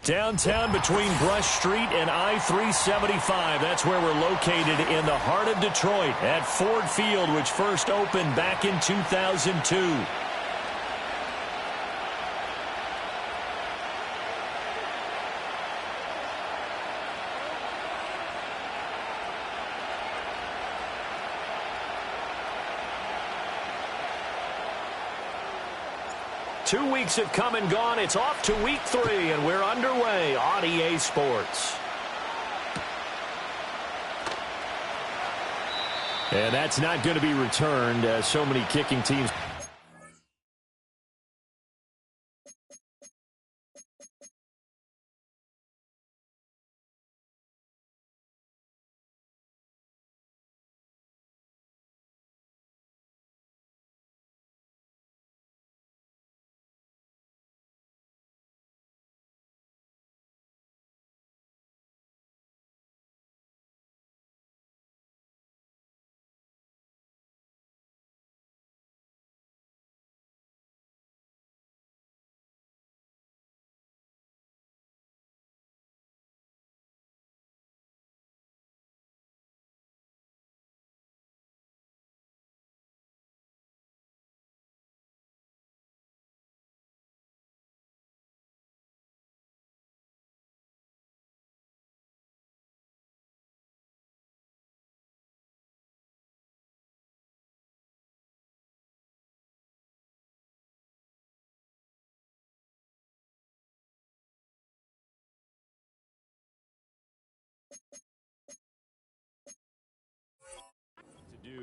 Downtown between Brush Street and I-375. That's where we're located in the heart of Detroit at Ford Field, which first opened back in 2002. Two weeks have come and gone. It's off to week 3, and we're underway on EA Sports. And that's not going to be returned, as so many kicking teams.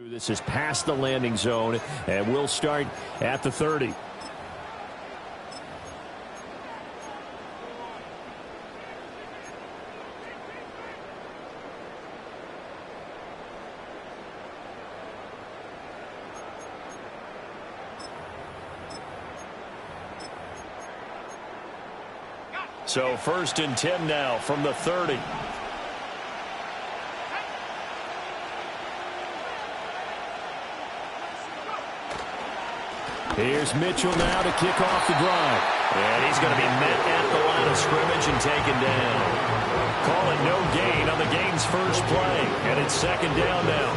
This is past the landing zone, and we'll start at the 30. So 1st and 10 now from the 30. Here's Mitchell now to kick off the drive. And he's going to be met at the line of scrimmage and taken down. Call it no gain on the game's first play. And it's 2nd down now.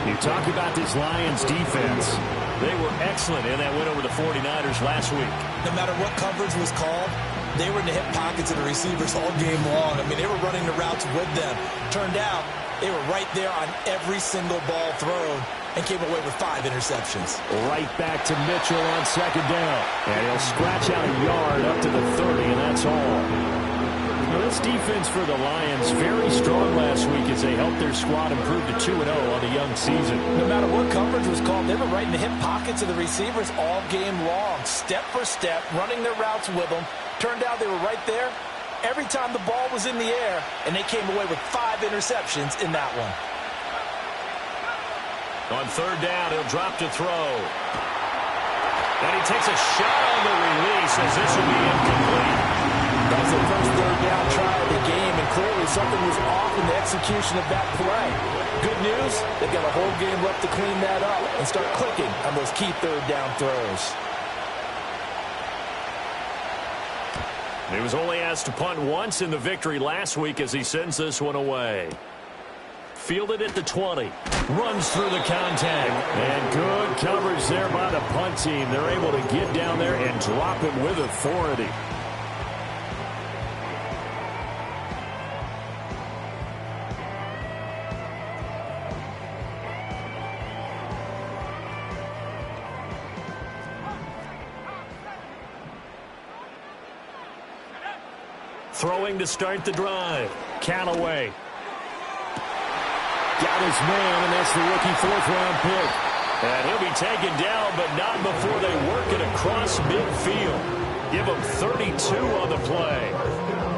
You talk about this Lions defense. They were excellent in that win over the 49ers last week. No matter what coverage was called, they were in the hip pockets of the receivers all game long. I mean, they were running the routes with them. Turned out they were right there on every single ball thrown and came away with 5 interceptions. Right back to Mitchell on 2nd down. And he'll scratch out a yard up to the 30, and that's all. Now, this defense for the Lions, very strong last week as they helped their squad improve to 2-0 on the young season. No matter what coverage was called, they were right in the hip pockets of the receivers all game long, step for step, running their routes with them. Turned out they were right there every time the ball was in the air, and they came away with 5 interceptions in that one. On 3rd down, he'll drop to throw. And he takes a shot on the release as this will be incomplete. That was the first 3rd down try of the game, and clearly something was off in the execution of that play. Good news, they've got a whole game left to clean that up and start clicking on those key 3rd down throws. He was only asked to punt once in the victory last week as he sends this one away. Fielded at the 20. Runs through the contact. And good coverage there by the punt team. They're able to get down there and drop him with authority. Throwing to start the drive. Callaway. Got his man, and that's the rookie 4th-round pick. And he'll be taken down, but not before they work it across midfield. Give him 32 on the play.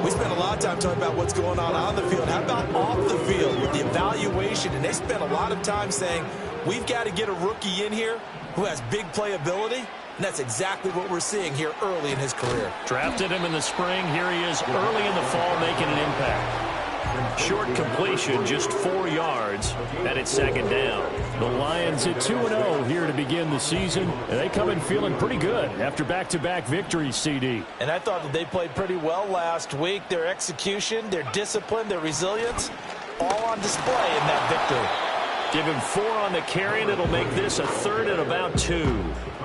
We spent a lot of time talking about what's going on the field. How about off the field with the evaluation? And they spent a lot of time saying, we've got to get a rookie in here who has big playability. And that's exactly what we're seeing here early in his career. Drafted him in the spring. Here he is early in the fall making an impact. Short completion, just 4 yards, and it's second down. The Lions at 2-0 here to begin the season, and they come in feeling pretty good after back-to-back victories, CD. And I thought that they played pretty well last week. Their execution, their discipline, their resilience, all on display in that victory. Give him 4 on the carry, and it'll make this a 3rd and about 2.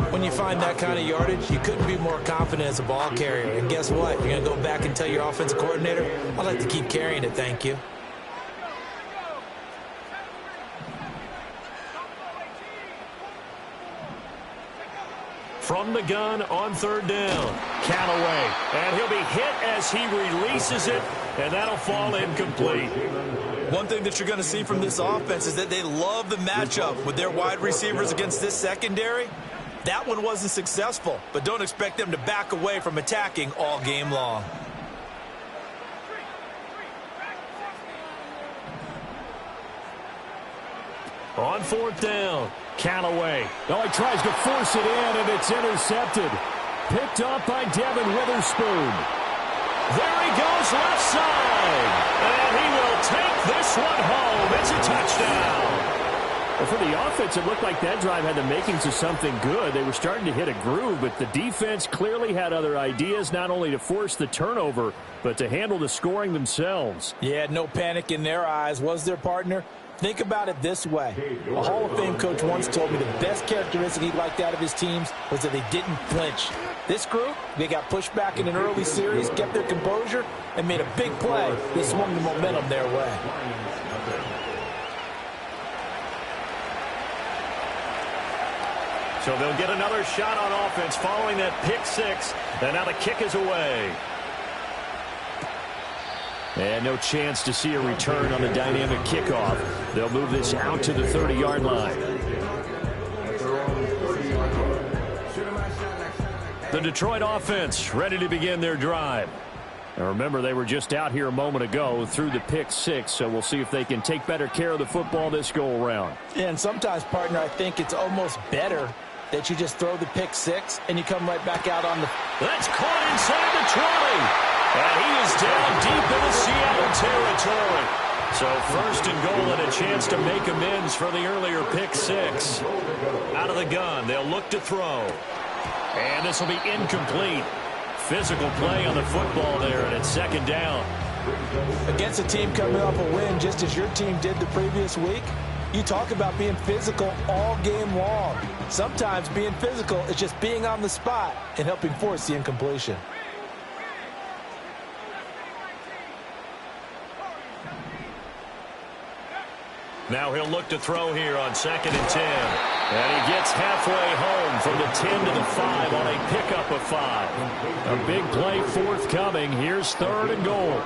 When you find that kind of yardage, you couldn't be more confident as a ball carrier. And guess what? You're going to go back and tell your offensive coordinator, I'd like to keep carrying it, thank you. From the gun on 3rd down, Callaway. And he'll be hit as he releases it, and that'll fall incomplete. One thing that you're going to see from this offense is that they love the matchup with their wide receivers against this secondary. That one wasn't successful, but don't expect them to back away from attacking all game long. On 4th down, Callaway. Oh, he tries to force it in, and it's intercepted. Picked up by Devin Witherspoon. There he goes, left side. And he will take this one home. It's a touchdown. Well, for the offense, it looked like that drive had the makings of something good. They were starting to hit a groove, but the defense clearly had other ideas, not only to force the turnover, but to handle the scoring themselves. Yeah, no panic in their eyes, was their partner? Think about it this way. A Hall of Fame coach once told me the best characteristic he liked out of his teams was that they didn't flinch. This group, they got pushed back in an early series, kept their composure, and made a big play that swung the momentum their way. So they'll get another shot on offense following that pick 6. And now the kick is away. And no chance to see a return on the dynamic kickoff. They'll move this out to the 30-yard line. The Detroit offense ready to begin their drive. Now remember, they were just out here a moment ago through the pick 6, so we'll see if they can take better care of the football this go-around. Yeah, and sometimes, partner, I think it's almost better that you just throw the pick 6 and you come right back out on the... That's caught inside the 20. And he is down deep in the Seattle territory. So 1st and goal and a chance to make amends for the earlier pick 6. Out of the gun, they'll look to throw. And this will be incomplete. Physical play on the football there, and it's 2nd down. Against a team coming off a win, just as your team did the previous week, you talk about being physical all game long. Sometimes being physical is just being on the spot and helping force the incompletion. Now he'll look to throw here on 2nd and 10. And he gets halfway home from the 10 to the 5 on a pickup of 5. A big play forthcoming. Here's 3rd and goal.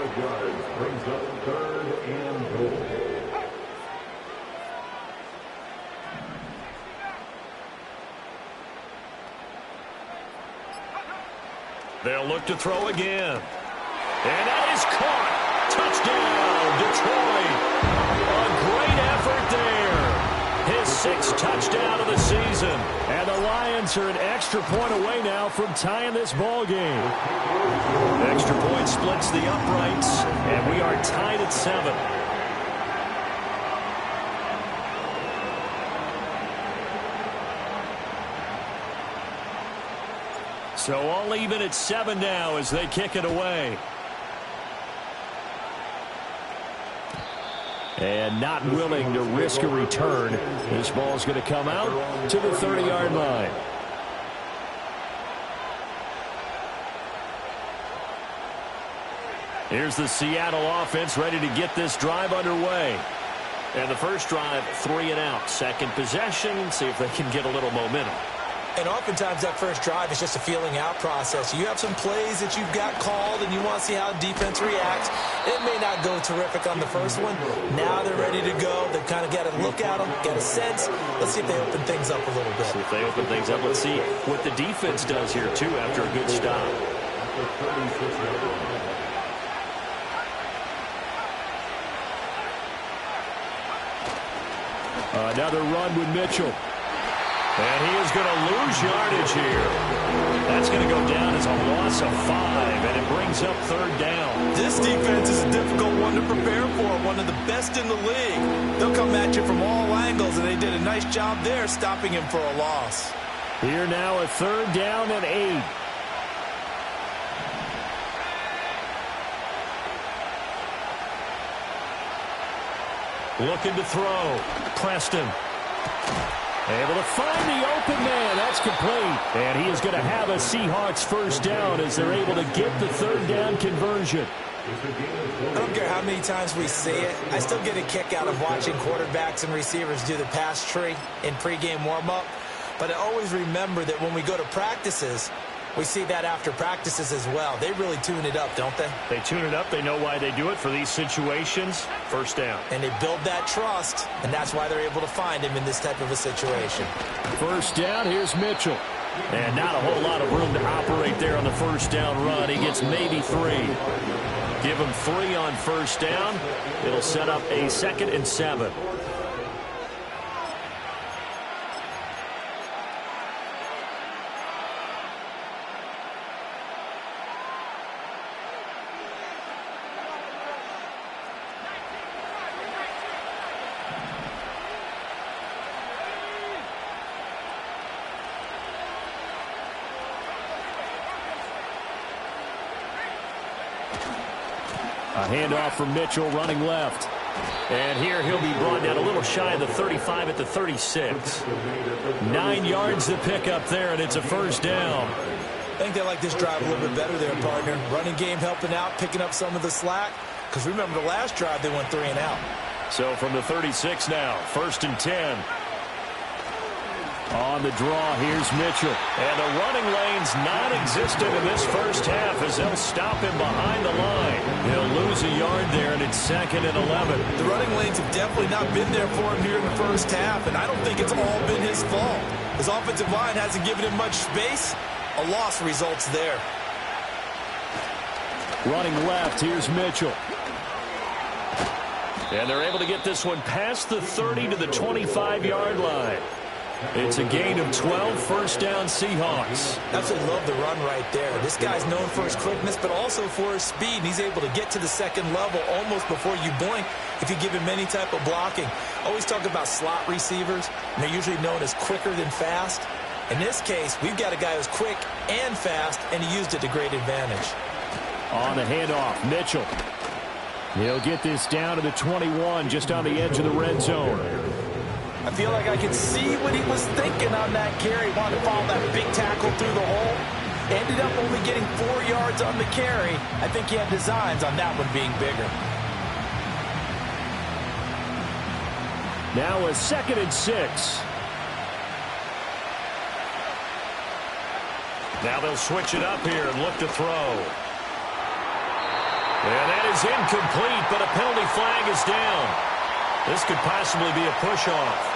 They'll look to throw again. And that is caught. Touchdown, Detroit. A great effort there. His 6th touchdown of the season. And the Lions are an extra point away now from tying this ball game. Extra point splits the uprights, and we are tied at 7. So all even at 7 now as they kick it away. And not willing to risk a return. This ball's going to come out to the 30-yard line. Here's the Seattle offense ready to get this drive underway. And the first drive, 3 and out. Second possession, see if they can get a little momentum. And oftentimes that first drive is just a feeling out process. You have some plays that you've got called and you want to see how defense reacts. It may not go terrific on the first one. Now they're ready to go. They've kind of got to look at them, get a sense. Let's see if they open things up a little bit. See if they open things up. Let's see what the defense does here, too, after a good stop. Another run with Mitchell. And he is going to lose lose yardage here. That's going to go down as a loss of 5, and it brings up 3rd down. This defense is a difficult one to prepare for, one of the best in the league. They'll come at you from all angles, and they did a nice job there stopping him for a loss. Here now a 3rd down and 8. Looking to throw. Preston. Able to find the open man. That's complete. And he is going to have a Seahawks 1st down as they're able to get the 3rd down conversion. I don't care how many times we see it. I still get a kick out of watching quarterbacks and receivers do the pass tree in pregame warm-up. But I always remember that when we go to practices, we see that after practices as well. They really tune it up, don't they? They tune it up. They know why they do it for these situations. 1st down. And they build that trust, and that's why they're able to find him in this type of a situation. 1st down, here's Mitchell. And not a whole lot of room to operate there on the 1st down run. He gets maybe 3. Give him 3 on 1st down. It'll set up a 2nd and 7. A handoff from Mitchell running left. And here he'll be brought down a little shy of the 35 at the 36. 9 yards to pick up there, and it's a 1st down. I think they like this drive a little bit better there, partner. Running game helping out, picking up some of the slack. Because remember the last drive, they went 3 and out. So from the 36 now, 1st and 10. On the draw, here's Mitchell. And the running lane's non-existent in this 1st half as they'll stop him behind the line. He'll lose a yard there, and it's 2nd and 11. The running lanes have definitely not been there for him here in the 1st half, and I don't think it's all been his fault. His offensive line hasn't given him much space. A loss results there. Running left, here's Mitchell. And they're able to get this one past the 30 to the 25-yard line. It's a gain of 12, 1st down Seahawks. Absolutely love the run right there. This guy's known for his quickness, but also for his speed. And he's able to get to the 2nd level almost before you blink if you give him any type of blocking. Always talk about slot receivers, and they're usually known as quicker than fast. In this case, we've got a guy who's quick and fast, and he used it to great advantage. On the handoff, Mitchell. He'll get this down to the 21, just on the edge of the red zone. I feel like I can see what he was thinking on that carry. Wanted to follow that big tackle through the hole. Ended up only getting 4 yards on the carry. I think he had designs on that one being bigger. Now a 2nd and 6. Now they'll switch it up here and look to throw. And that is incomplete, but a penalty flag is down. This could possibly be a push-off.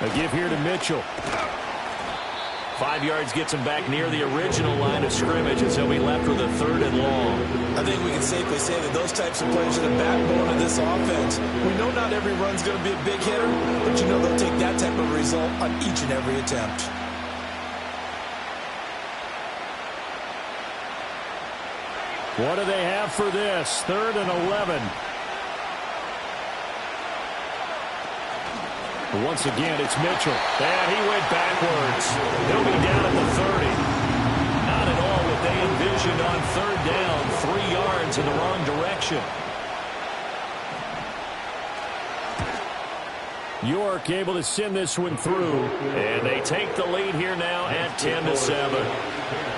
A give here to Mitchell. 5 yards gets him back near the original line of scrimmage, and so he'll be left with a 3rd and long. I think we can safely say that those types of players are the backbone of this offense. We know not every run's going to be a big hitter, but you know they'll take that type of result on each and every attempt. What do they have for this? 3rd and 11. Once again, it's Mitchell. And he went backwards. He'll be down at the 30. Not at all what they envisioned on 3rd down. 3 yards in the wrong direction. York able to send this one through. And they take the lead here now at 10-7.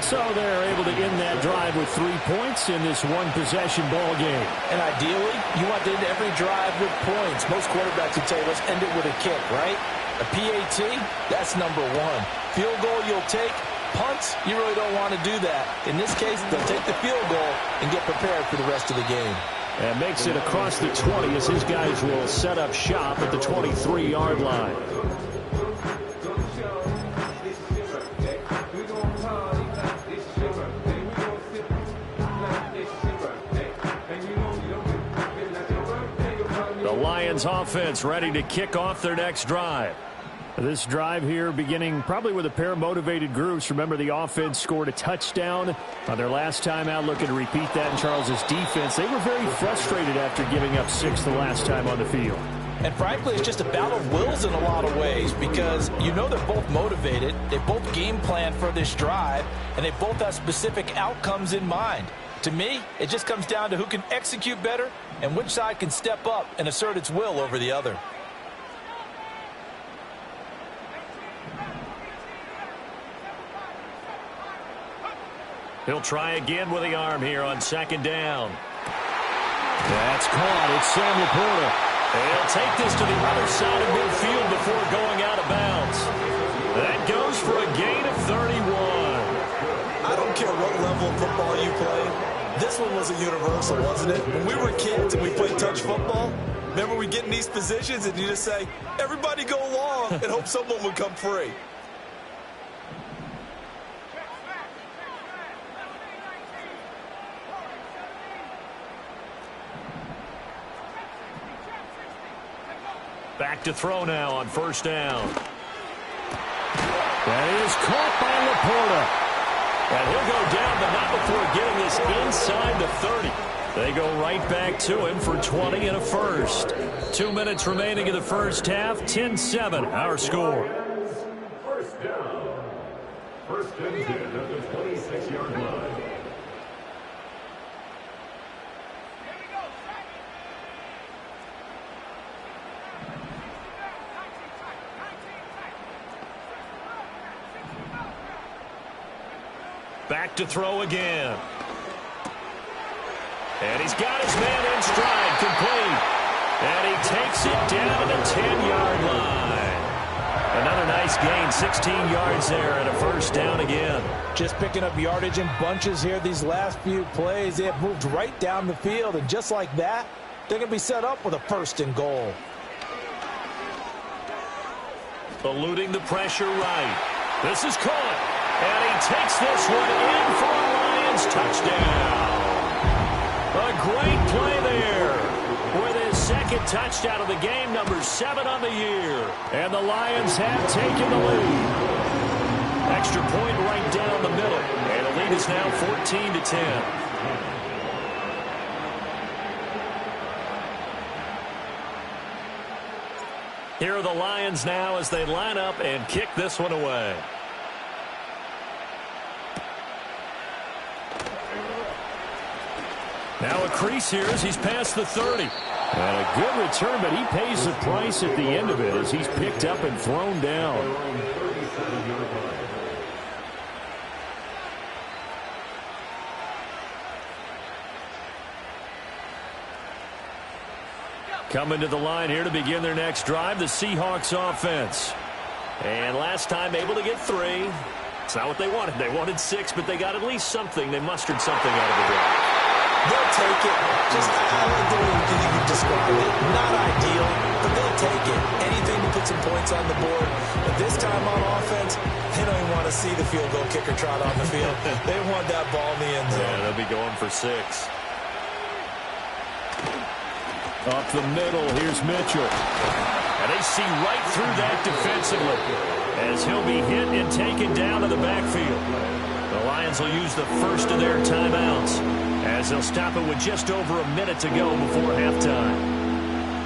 So they're able to end that drive with 3 points in this one-possession ball game. And ideally, you want to end every drive with points. Most quarterbacks would tell you, let's end it with a kick, right? A PAT, that's number 1. Field goal you'll take. Punts, you really don't want to do that. In this case, they'll take the field goal and get prepared for the rest of the game. And makes it across the 20 as his guys will set up shop at the 23-yard line. Lions offense ready to kick off their next drive. This drive here beginning probably with a pair of motivated groups. Remember, the offense scored a touchdown on their last time out, looking to repeat that in Charles' defense. They were very frustrated after giving up 6 the last time on the field. And frankly, it's just a battle of wills in a lot of ways, because you know they're both motivated, they both game plan for this drive, and they both have specific outcomes in mind. To me, it just comes down to who can execute better and which side can step up and assert its will over the other. He'll try again with the arm here on second down. That's caught. It's Sam Laporta. He'll take this to the other side of midfield before going out of bounds. That goes for a gain of 31. I don't care what level of football you play. This one was a universal, wasn't it? When we were kids and we played touch football, remember we get in these positions and you just say, everybody go along, and hope someone would come free. Back to throw now on first down. That is caught by Laporta. And he'll go down, but not before getting this inside the 30. They go right back to him for 20 and a first. 2 minutes remaining in the first half. 10-7, our score. First down. First and 10 at the 26-yard line. Back to throw again. And he's got his man in stride, complete. And he takes it down to the 10-yard line. Another nice gain, 16 yards there, and a first down again. Just picking up yardage in bunches here these last few plays. They have moved right down the field, and just like that, they're going to be set up with a first and goal. Eluding the pressure right. This is caught. And he takes this one in for a Lions touchdown. A great play there. With his second touchdown of the game, number 7 on the year. And the Lions have taken the lead. Extra point right down the middle. And the lead is now 14-10. Here are the Lions now as they line up and kick this one away. Now a crease here as he's past the 30. And a good return, but he pays the price at the end of it as he's picked up and thrown down. Coming to the line here to begin their next drive, the Seahawks offense. And last time able to get 3. It's not what they wanted. They wanted 6, but they got at least something. They mustered something out of the drive. They'll take it. Just I like the way you described it. Not ideal, but they'll take it. Anything to put some points on the board. But this time on offense, they don't even want to see the field goal kicker trot on the field. They want that ball in the end zone. Yeah, they'll be going for 6. Up the middle, here's Mitchell. And they see right through that defensively as he'll be hit and taken down to the backfield. The Lions will use the first of their timeouts as they'll stop it with just over a minute to go before halftime.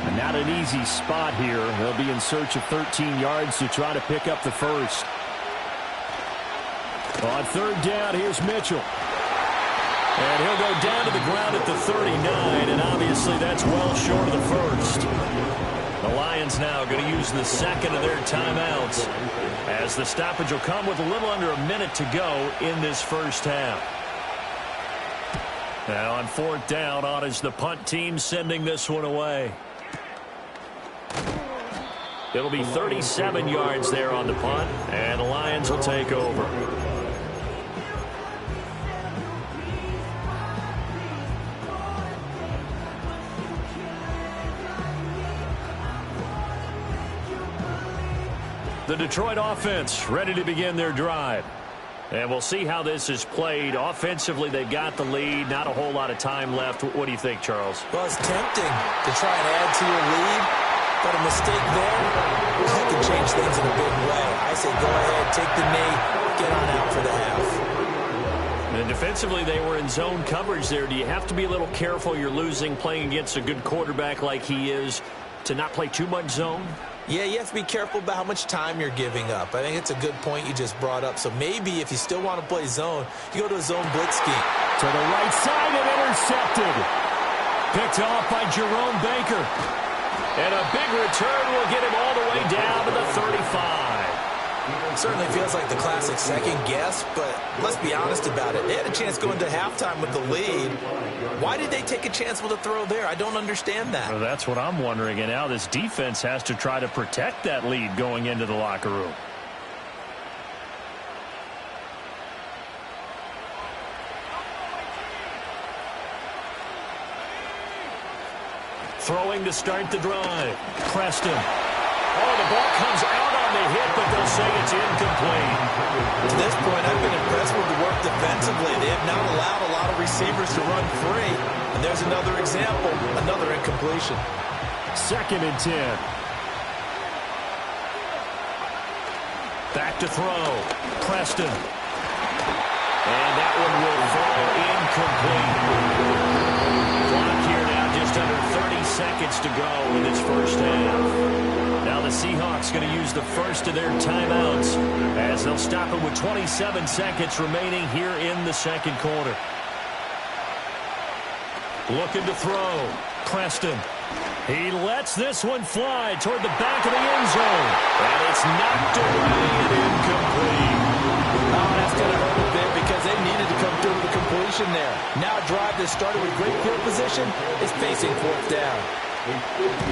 And not an easy spot here. They'll be in search of 13 yards to try to pick up the first. On third down, here's Mitchell. And he'll go down to the ground at the 39, and obviously that's well short of the first. The Lions now going to use the second of their timeouts as the stoppage will come with a little under a minute to go in this first half. Now on fourth down, on is the punt team sending this one away. It'll be 37 yards there on the punt, and the Lions will take over. The Detroit offense ready to begin their drive. And we'll see how this is played. Offensively, they've got the lead. Not a whole lot of time left. What do you think, Charles? Well, it's tempting to try and add to your lead. But a mistake there, that can change things in a big way. I say go ahead, take the knee, get on out for the half. And defensively, they were in zone coverage there. Do you have to be a little careful? You're losing, playing against a good quarterback like he is, to not play too much zone? Yeah, you have to be careful about how much time you're giving up. I think it's a good point you just brought up. So maybe if you still want to play zone, you go to a zone blitz scheme. To the right side and intercepted. Picked off by Jerome Baker. And a big return will get him all the way down to the 35. Certainly feels like the classic second guess, but let's be honest about it. They had a chance going to halftime with the lead. Why did they take a chance with a throw there? I don't understand that. Well, that's what I'm wondering. And now this defense has to try to protect that lead going into the locker room. Throwing to start the drive. Preston. Oh, the ball comes out on the hit, but they'll say it's incomplete. To this point, I've been impressed with the work defensively. They have not allowed a lot of receivers to run free. And there's another example, another incompletion. 2nd and 10. Back to throw. Preston. And that one will fall incomplete. Clock here now just under 30 seconds to go in this first half. Now the Seahawks going to use the first of their timeouts as they'll stop it with 27 seconds remaining here in the second quarter. Looking to throw. Preston. He lets this one fly toward the back of the end zone. And it's knocked away and incomplete. Oh, that's going to hurt a bit because they needed to come through with a completion there. Now a drive that started with great field position is facing 4th down.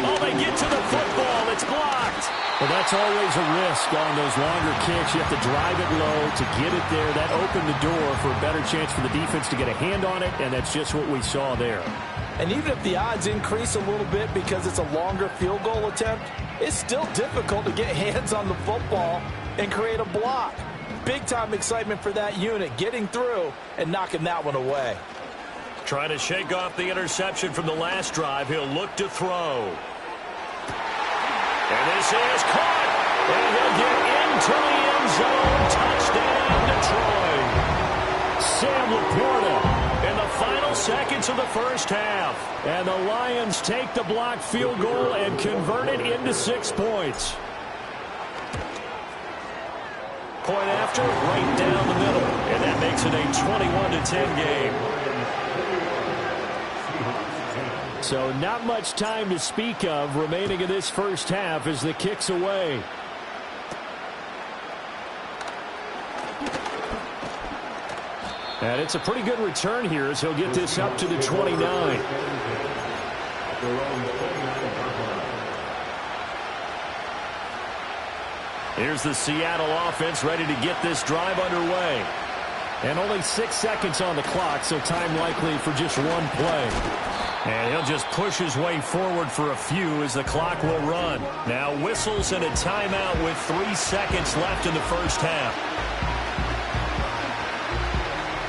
Oh, they get to the football. It's blocked. Well, that's always a risk on those longer kicks. You have to drive it low to get it there. That opened the door for a better chance for the defense to get a hand on it, and that's just what we saw there. And even if the odds increase a little bit because it's a longer field goal attempt, it's still difficult to get hands on the football and create a block. Big-time excitement for that unit, getting through and knocking that one away. Trying to shake off the interception from the last drive. He'll look to throw. And this is caught. And he'll get into the end zone. Touchdown, Detroit. Sam Laporta in the final seconds of the first half. And the Lions take the blocked field goal and convert it into 6 points. Point after, right down the middle. And that makes it a 21-10 game. So not much time to speak of remaining in this first half as the kick's away. And it's a pretty good return here as he'll get this up to the 29. Here's the Seattle offense ready to get this drive underway. And only 6 seconds on the clock, so time likely for just one play. And he'll just push his way forward for a few as the clock will run. Now whistles and a timeout with 3 seconds left in the first half.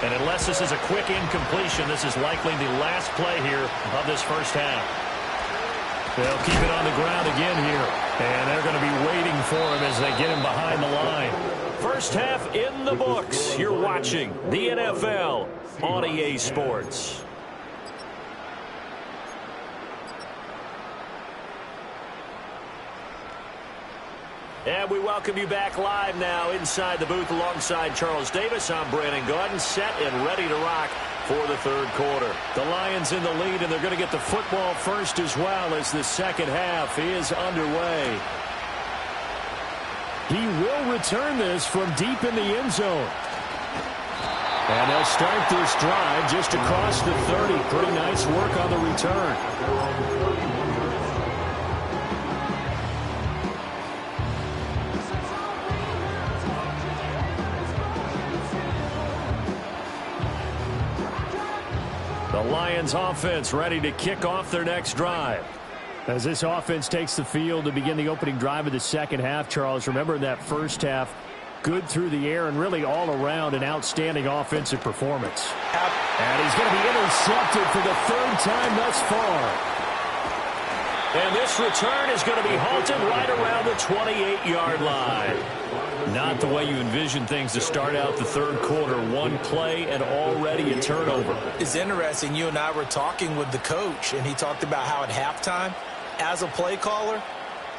And unless this is a quick incompletion, this is likely the last play here of this first half. They'll keep it on the ground again here. And they're going to be waiting for him as they get him behind the line. First half in the books. You're watching the NFL on EA Sports. And we welcome you back live now inside the booth alongside Charles Davis. I'm Brandon Gaudin, set and ready to rock for the third quarter. The Lions in the lead, and they're going to get the football first as well as the second half is underway. He will return this from deep in the end zone. And they'll start this drive just across the 30. Pretty nice work on the return. The Lions offense ready to kick off their next drive. As this offense takes the field to begin the opening drive of the second half, Charles, remember in that first half, good through the air and really all around an outstanding offensive performance. And he's going to be intercepted for the third time thus far. And this return is going to be halted right around the 28-yard line. Not the way you envision things to start out the third quarter. One play and already a turnover. It's interesting. You and I were talking with the coach, and he talked about how at halftime, as a play caller,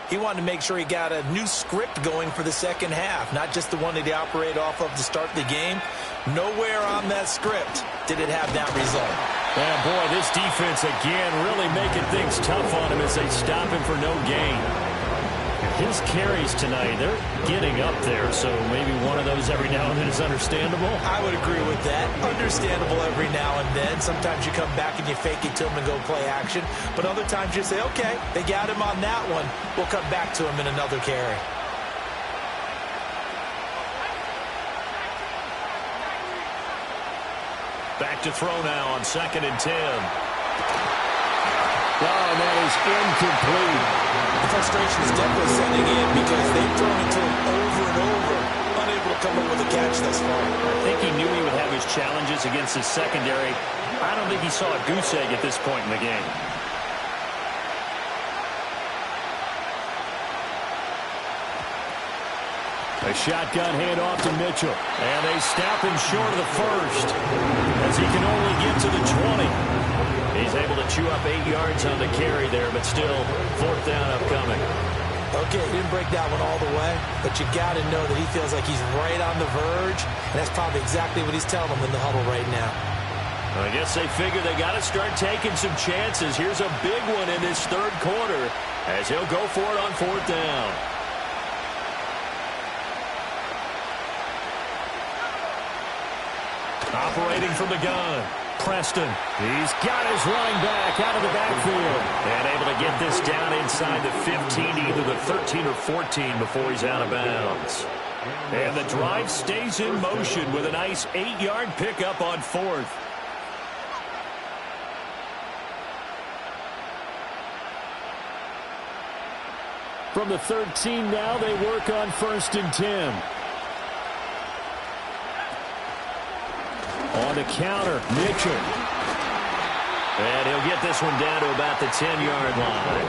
he wanted to make sure he got a new script going for the second half, not just the one that he operated off of to start the game. Nowhere on that script did it have that result. Yeah, boy, this defense again really making things tough on him as they stop him for no gain. His carries tonight, they're getting up there, so maybe one of those every now and then is understandable. I would agree with that. Understandable every now and then. Sometimes you come back and you fake it to him and go play action. But other times you say, okay, they got him on that one. We'll come back to him in another carry. Back to throw now on 2nd and 10. Oh, that is incomplete. The frustration is definitely setting in because they've thrown it to him over and over, unable to come up with a catch thus far. I think he knew he would have his challenges against his secondary. I don't think he saw a goose egg at this point in the game. A shotgun handoff to Mitchell. And they stop him short of the first as he can only get to the 20. He's able to chew up 8 yards on the carry there, but still 4th down upcoming. Okay, he didn't break that one all the way, but you got to know that he feels like he's right on the verge, and that's probably exactly what he's telling them in the huddle right now. I guess they figure they got to start taking some chances. Here's a big one in this third quarter as he'll go for it on 4th down. Operating from the gun, Preston. He's got his running back out of the backfield. And able to get this down inside the 15, either the 13 or 14 before he's out of bounds. And the drive stays in motion with a nice 8-yard pickup on 4th. From the 13 now, they work on 1st and 10. On the counter, Mitchell. And he'll get this one down to about the 10-yard line.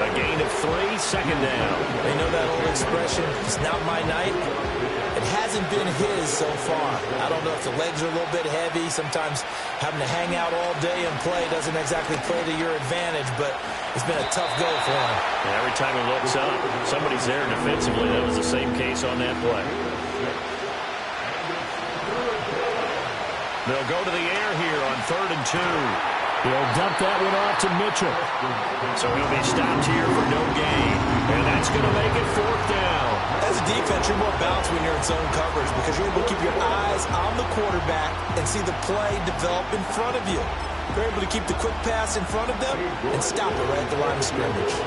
A gain of 3, 2nd down. They know that old expression, it's not my night. It hasn't been his so far. I don't know if the legs are a little bit heavy. Sometimes having to hang out all day and play doesn't exactly play to your advantage, but it's been a tough go for him. And every time he looks up, somebody's there defensively. That was the same case on that play. They'll go to the air here on 3rd and 2. He'll dump that one off to Mitchell. So he'll be stopped here for no gain. And that's going to make it 4th down. As a defense, you're more balanced when you're in zone coverage because you're able to keep your eyes on the quarterback and see the play develop in front of you. You're able to keep the quick pass in front of them and stop it right at the line of scrimmage.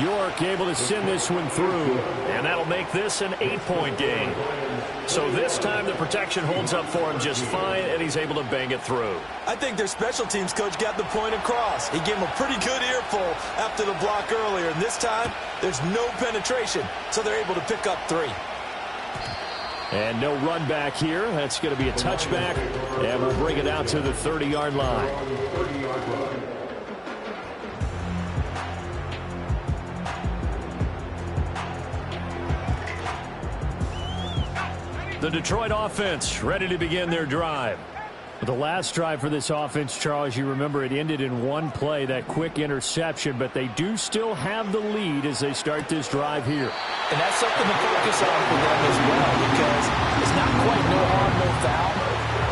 York able to send this one through, and that'll make this an 8-point game. So this time the protection holds up for him just fine, and he's able to bang it through. I think their special teams coach got the point across. He gave him a pretty good earful after the block earlier, and this time there's no penetration, so they're able to pick up 3. And no run back here. That's going to be a touchback, and we'll bring it out to the 30-yard line. The Detroit offense ready to begin their drive. The last drive for this offense, Charles, you remember it ended in one play, that quick interception, but they do still have the lead as they start this drive here. And that's something to focus on for them as well because it's not quite no harm, no foul.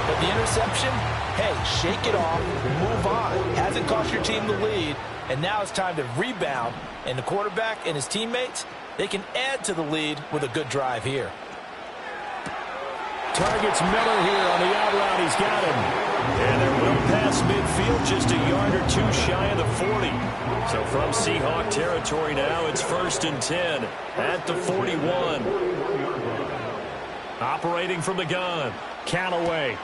But the interception, hey, shake it off, move on. Hasn't cost your team the lead, and now it's time to rebound. And the quarterback and his teammates, they can add to the lead with a good drive here. Targets Miller here on the out route. He's got him. And they're well past midfield, just a yard or two shy of the 40. So from Seahawk territory now, it's 1st and 10 at the 41. Operating from the gun, Callaway.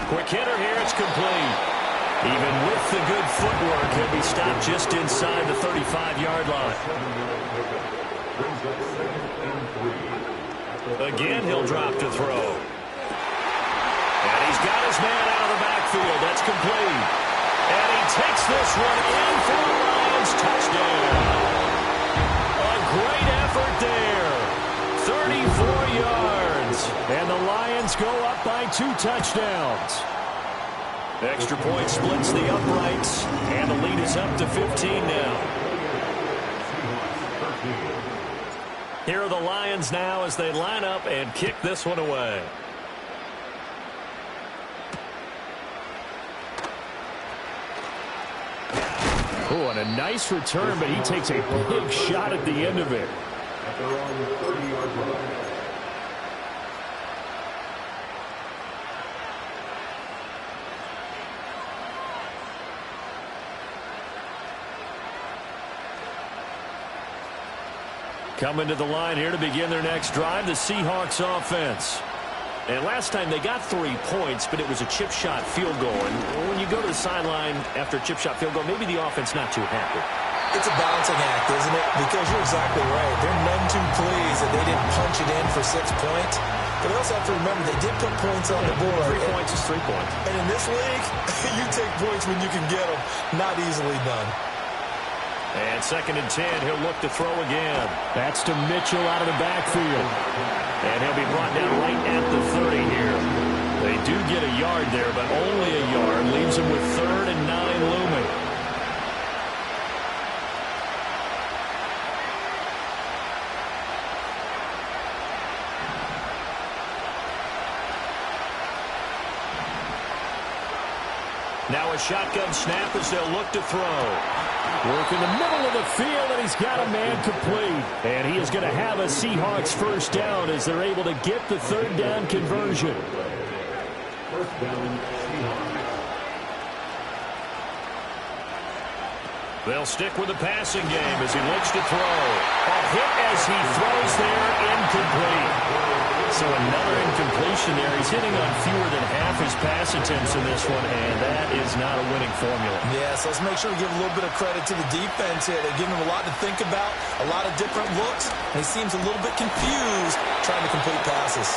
Quick hitter here, it's complete. Even with the good footwork, he'll be stopped just inside the 35-yard line. Again, he'll drop to throw. And he's got his man out of the backfield. That's complete. And he takes this one in for the Lions touchdown. A great effort there. 34 yards. And the Lions go up by 2 touchdowns. Extra point splits the uprights, and the lead is up to 15 now. Here are the Lions now as they line up and kick this one away. Oh, and a nice return, but he takes a big shot at the end of it. At their own 30-yard line. Coming to the line here to begin their next drive, the Seahawks offense. And last time they got 3 points, but it was a chip shot field goal. And when you go to the sideline after a chip shot field goal, maybe the offense not too happy. It's a balancing act, isn't it? Because you're exactly right. They're none too pleased that they didn't punch it in for 6 points. But they also have to remember they did put points on the board. 3 points is 3 points. And in this league, you take points when you can get them. Not easily done. And 2nd and 10, he'll look to throw again. That's to Mitchell out of the backfield. And he'll be brought down right at the 30 here. They do get a yard there, but only a yard. Leaves them with 3rd and 9 looming. Now a shotgun snap as they'll look to throw. Work in the middle of the field, and he's got a man complete. And he is going to have a Seahawks first down as they're able to get the 3rd down conversion. First down, Seahawks. They'll stick with the passing game as he looks to throw. A hit as he throws there, incomplete. So another incompletion there. He's hitting on fewer than half his pass attempts in this one, and that is not a winning formula. Yeah, so let's make sure we give a little bit of credit to the defense here. They've given him a lot to think about, a lot of different looks, and he seems a little bit confused trying to complete passes.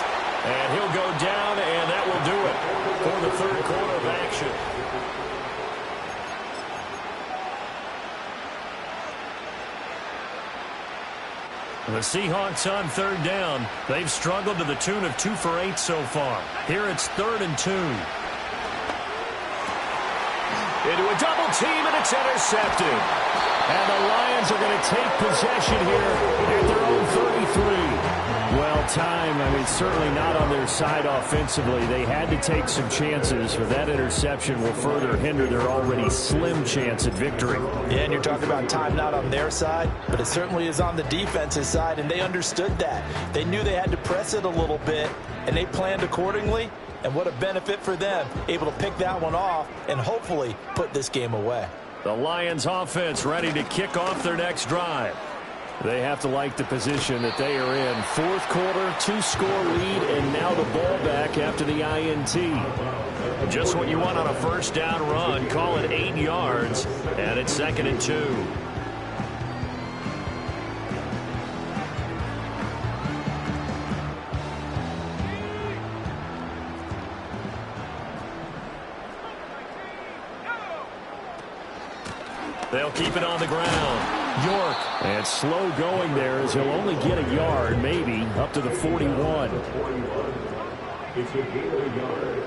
And he'll go down, and that will do it for the 3rd quarter of action. The Seahawks on 3rd down. They've struggled to the tune of 2 for 8 so far. Here it's 3rd and 2. Into a double team, and it's intercepted. And the Lions are going to take possession here at their own 33. Well, time, certainly not on their side offensively. They had to take some chances, but that interception will further hinder their already slim chance at victory. Yeah, and you're talking about time not on their side, but it certainly is on the defense's side, and they understood that. They knew they had to press it a little bit, and they planned accordingly, and what a benefit for them, able to pick that one off and hopefully put this game away. The Lions offense ready to kick off their next drive. They have to like the position that they are in. 4th quarter, 2-score lead, and now the ball back after the INT. Just what you want on a first down run. Call it 8 yards, and it's 2nd and 2. They'll keep it on the ground. York, and slow going there as he'll only get a yard, maybe, up to the 41. It's a gain of a yard.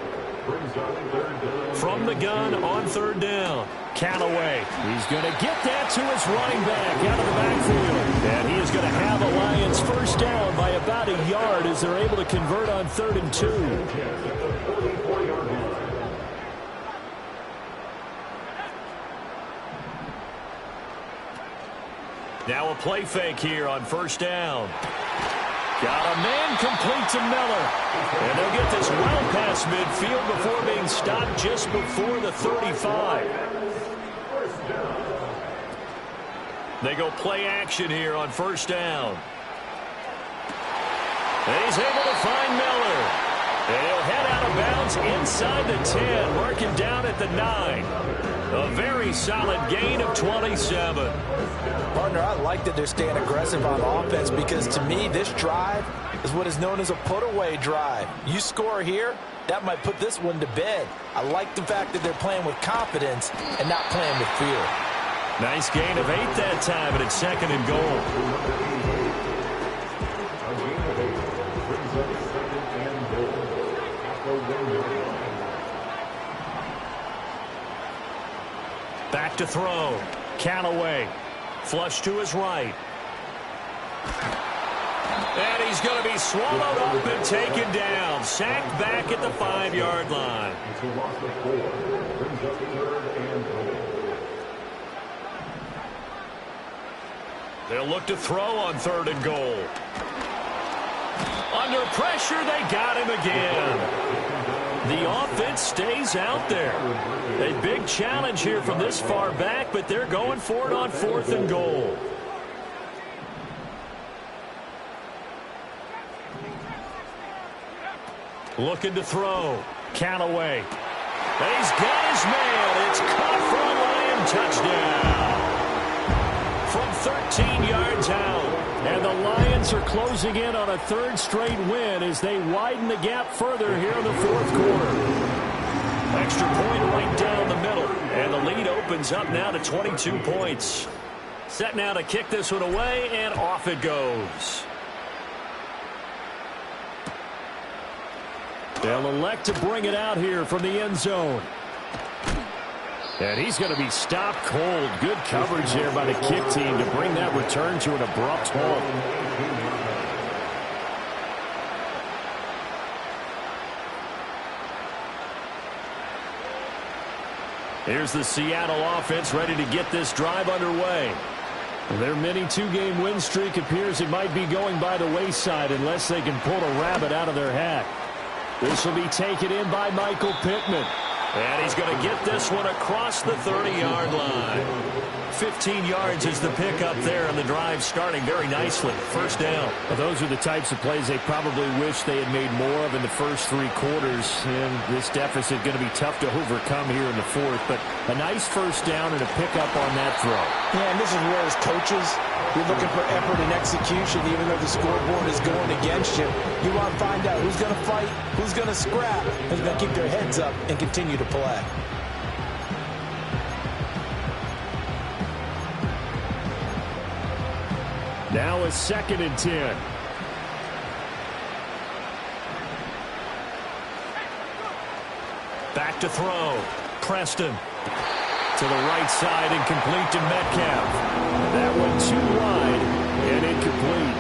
Brings up 3rd down. From the gun on 3rd down. Callaway. He's going to get that to his running back out of the backfield. And he is going to have a Lions first down by about a yard as they're able to convert on 3rd and 2. Now a play fake here on 1st down. Got a man complete to Miller. And they'll get this well past midfield before being stopped just before the 35. They go play action here on 1st down. And he's able to find Miller. And he'll head out of bounds inside the 10, marking down at the 9. A very solid gain of 27. Partner, I like that they're staying aggressive on offense because to me, this drive is what is known as a put-away drive. You score here, that might put this one to bed. I like the fact that they're playing with confidence and not playing with fear. Nice gain of 8 that time, and it's 2nd and goal. Back to throw. Callaway. Flush to his right. And he's going to be swallowed up and taken down. Sacked back at the 5-yard line. They'll look to throw on 3rd and goal. Under pressure, they got him again. The offense stays out there. A big challenge here from this far back, but they're going for it on 4th and goal. Looking to throw. Callaway. He's got his man. It's caught for a Lamb touchdown. From 13 yards out. And the Lions are closing in on a 3rd straight win as they widen the gap further here in the 4th quarter. Extra point right down the middle. And the lead opens up now to 22 points. Set now to kick this one away, and off it goes. They'll elect to bring it out here from the end zone. And he's going to be stopped cold. Good coverage there by the kick team to bring that return to an abrupt halt. Here's the Seattle offense ready to get this drive underway. Their mini 2-game win streak appears it might be going by the wayside unless they can pull a rabbit out of their hat. This will be taken in by Michael Pittman. And he's going to get this one across the 30-yard line. 15 yards is the pickup there, and the drive starting very nicely. 1st down. Well, those are the types of plays they probably wish they had made more of in the first 3 quarters. And this deficit going to be tough to overcome here in the 4th. But a nice 1st down and a pickup on that throw. Yeah, and this is where as coaches, you're looking for effort and execution, even though the scoreboard is going against you. You want to find out who's going to fight, who's going to scrap, who's going to keep their heads up and continue to play. Now a 2nd and 10. Back to throw. Preston. To the right side and complete to Metcalf. That one too wide and incomplete.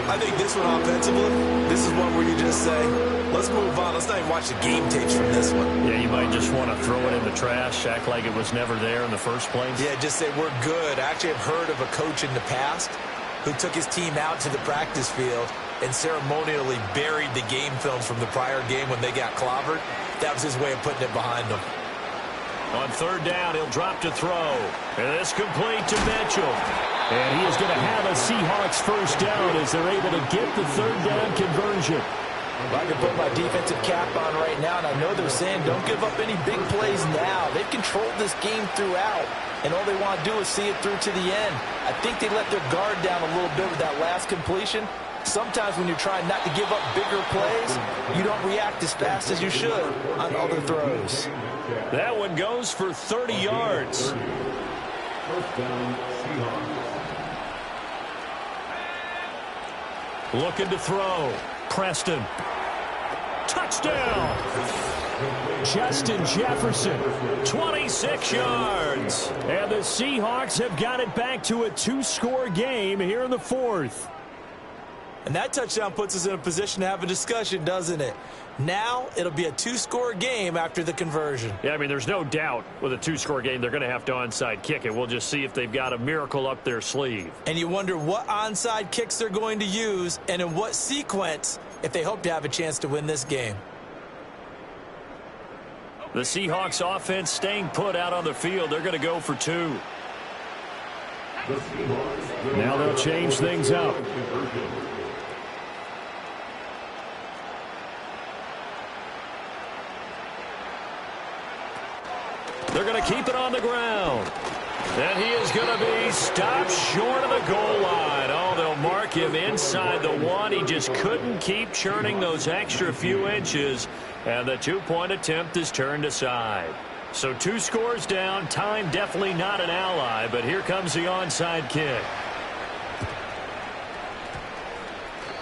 I think this one offensively, this is one where you just say, let's move on. Let's not even watch the game tapes from this one. Yeah, you might just want to throw it in the trash, act like it was never there in the first place. Yeah, just say we're good. I actually have heard of a coach in the past who took his team out to the practice field and ceremonially buried the game films from the prior game when they got clobbered. That was his way of putting it behind them. On 3rd down, he'll drop to throw. And it's complete to Mitchell. And he is going to have a Seahawks 1st down as they're able to get the 3rd down conversion. Well, I can put my defensive cap on right now, and I know they're saying don't give up any big plays now. They've controlled this game throughout, and all they want to do is see it through to the end. I think they let their guard down a little bit with that last completion. Sometimes when you're trying not to give up bigger plays, you don't react as fast as you should on other throws. That one goes for 30 yards. 1st down, Seahawks. Looking to throw. Preston. Touchdown. Justin Jefferson. 26 yards. And the Seahawks have got it back to a 2-score game here in the 4th. And that touchdown puts us in a position to have a discussion, doesn't it? Now it'll be a 2-score game after the conversion. Yeah, I mean, there's no doubt with a 2-score game they're going to have to onside kick it. We'll just see if they've got a miracle up their sleeve. And you wonder what onside kicks they're going to use and in what sequence if they hope to have a chance to win this game. The Seahawks offense staying put out on the field. They're going to go for 2. Now they'll change things up. They're going to keep it on the ground. And he is going to be stopped short of the goal line. Oh, they'll mark him inside the one. He just couldn't keep churning those extra few inches. And the two-point attempt is turned aside. So 2 scores down. Time definitely not an ally, but here comes the onside kick.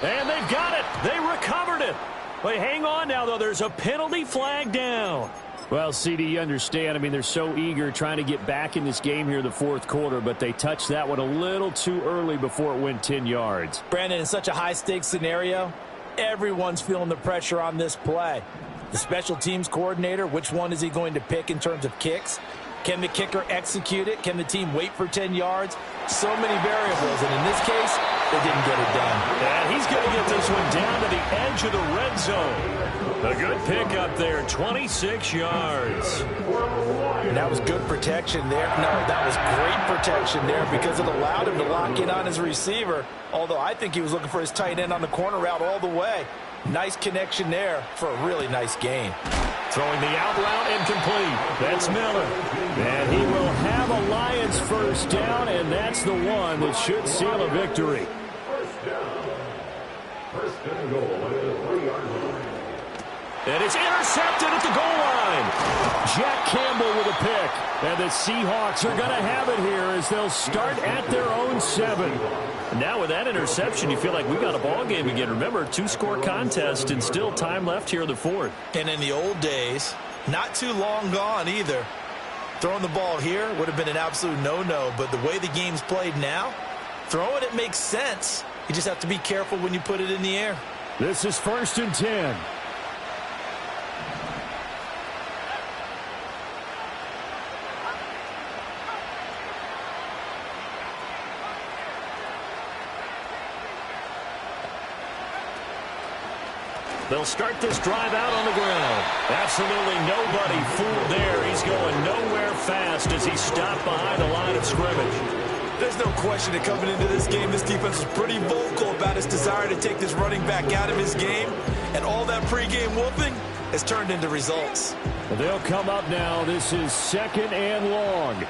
And they've got it. They recovered it. Wait, hang on now, though. There's a penalty flag down. Well, CD, you understand. I mean, they're so eager trying to get back in this game here in the fourth quarter, but they touched that one a little too early before it went 10 yards. Brandon, in such a high-stakes scenario, everyone's feeling the pressure on this play. The special teams coordinator, which one is he going to pick in terms of kicks? Can the kicker execute it? Can the team wait for 10 yards? So many variables, and in this case, they didn't get it done. And he's going to get this one down to the edge of the red zone. A good pick up there, 26 yards. And that was good protection there. No, that was great protection there because it allowed him to lock in on his receiver, although I think he was looking for his tight end on the corner route all the way. Nice connection there for a really nice gain. Throwing the out route incomplete. That's Miller. And he will have a Lions first down, and that's the one that should seal a victory. First down. First and goal at the 3-yard line. And it's intercepted at the goal line. Jack Campbell with a pick. And the Seahawks are going to have it here as they'll start at their own 7. Now with that interception, you feel like we got a ball game again. Remember, 2-score contest and still time left here in the fourth. And in the old days, not too long gone either. Throwing the ball here would have been an absolute no-no, but the way the game's played now, throwing it makes sense. You just have to be careful when you put it in the air. This is 1st and 10. They'll start this drive out on the ground. Absolutely nobody fooled there. He's going nowhere fast as he's stopped behind the line of scrimmage. There's no question that coming into this game, this defense was pretty vocal about its desire to take this running back out of his game. And all that pregame whooping has turned into results. They'll come up now. This is 2nd and long.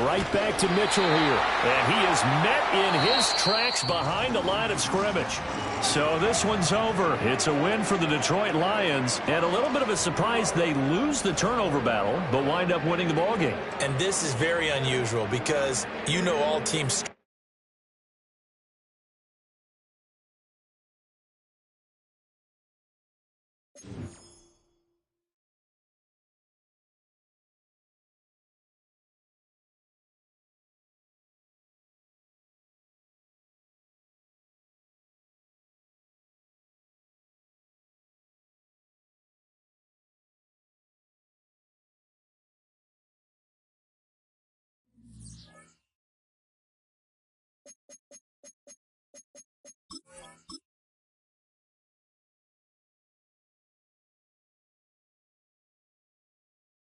Right back to Mitchell here. And he is met in his tracks behind the line of scrimmage. So this one's over. It's a win for the Detroit Lions. And a little bit of a surprise, they lose the turnover battle, but wind up winning the ballgame. And this is very unusual because you know all teams